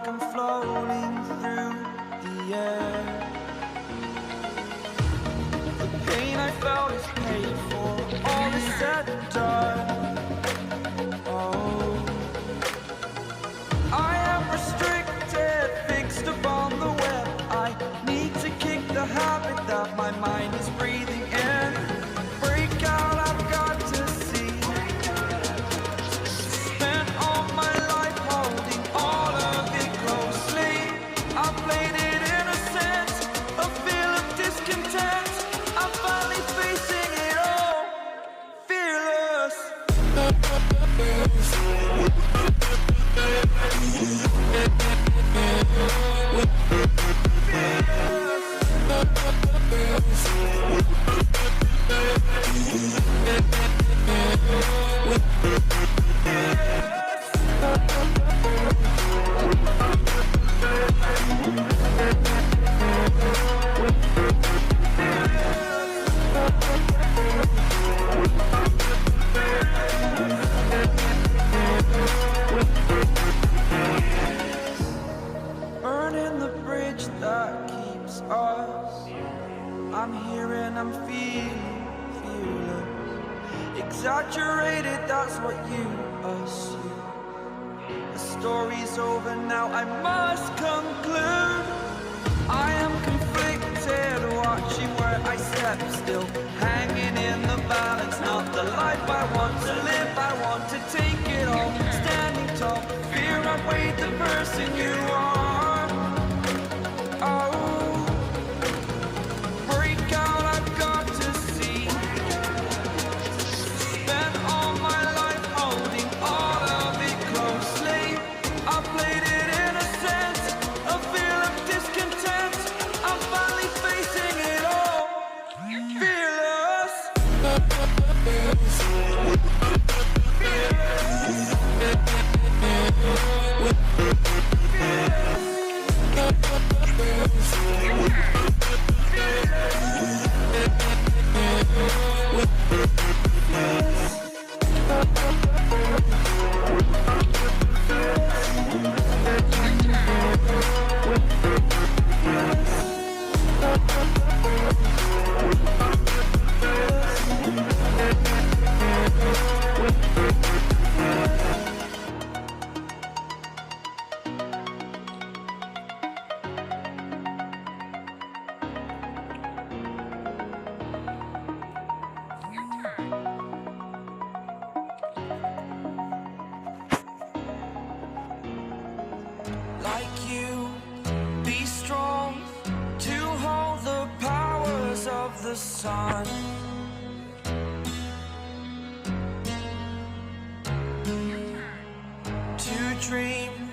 like I'm floating through the air. The pain I felt is paid for, all is said and done. Oh, I am restricted, fixed upon the web. I need to kick the habit that my mind is breathing in. Break out, I've got to see. Spent all my life holding all of it closely. I played it innocent, a feel of discontent. I'm finally facing it all, fearless. Burning the bridge that keeps us. I'm here and I'm feeling fearless. Exaggerated, that's what you assume. The story's over now, I must conclude. I am conflicted, watching where I step still, hanging in the balance. Not the life I want to live, I want to take it all. Standing tall, fear outweighed the person you are. Oh, break out, I've got to see. Spent all my life holding all of it closely. I played it innocent, a feel of discontent. I'm finally facing it all, fearless. Like you, be strong to hold the powers of the sun. To dream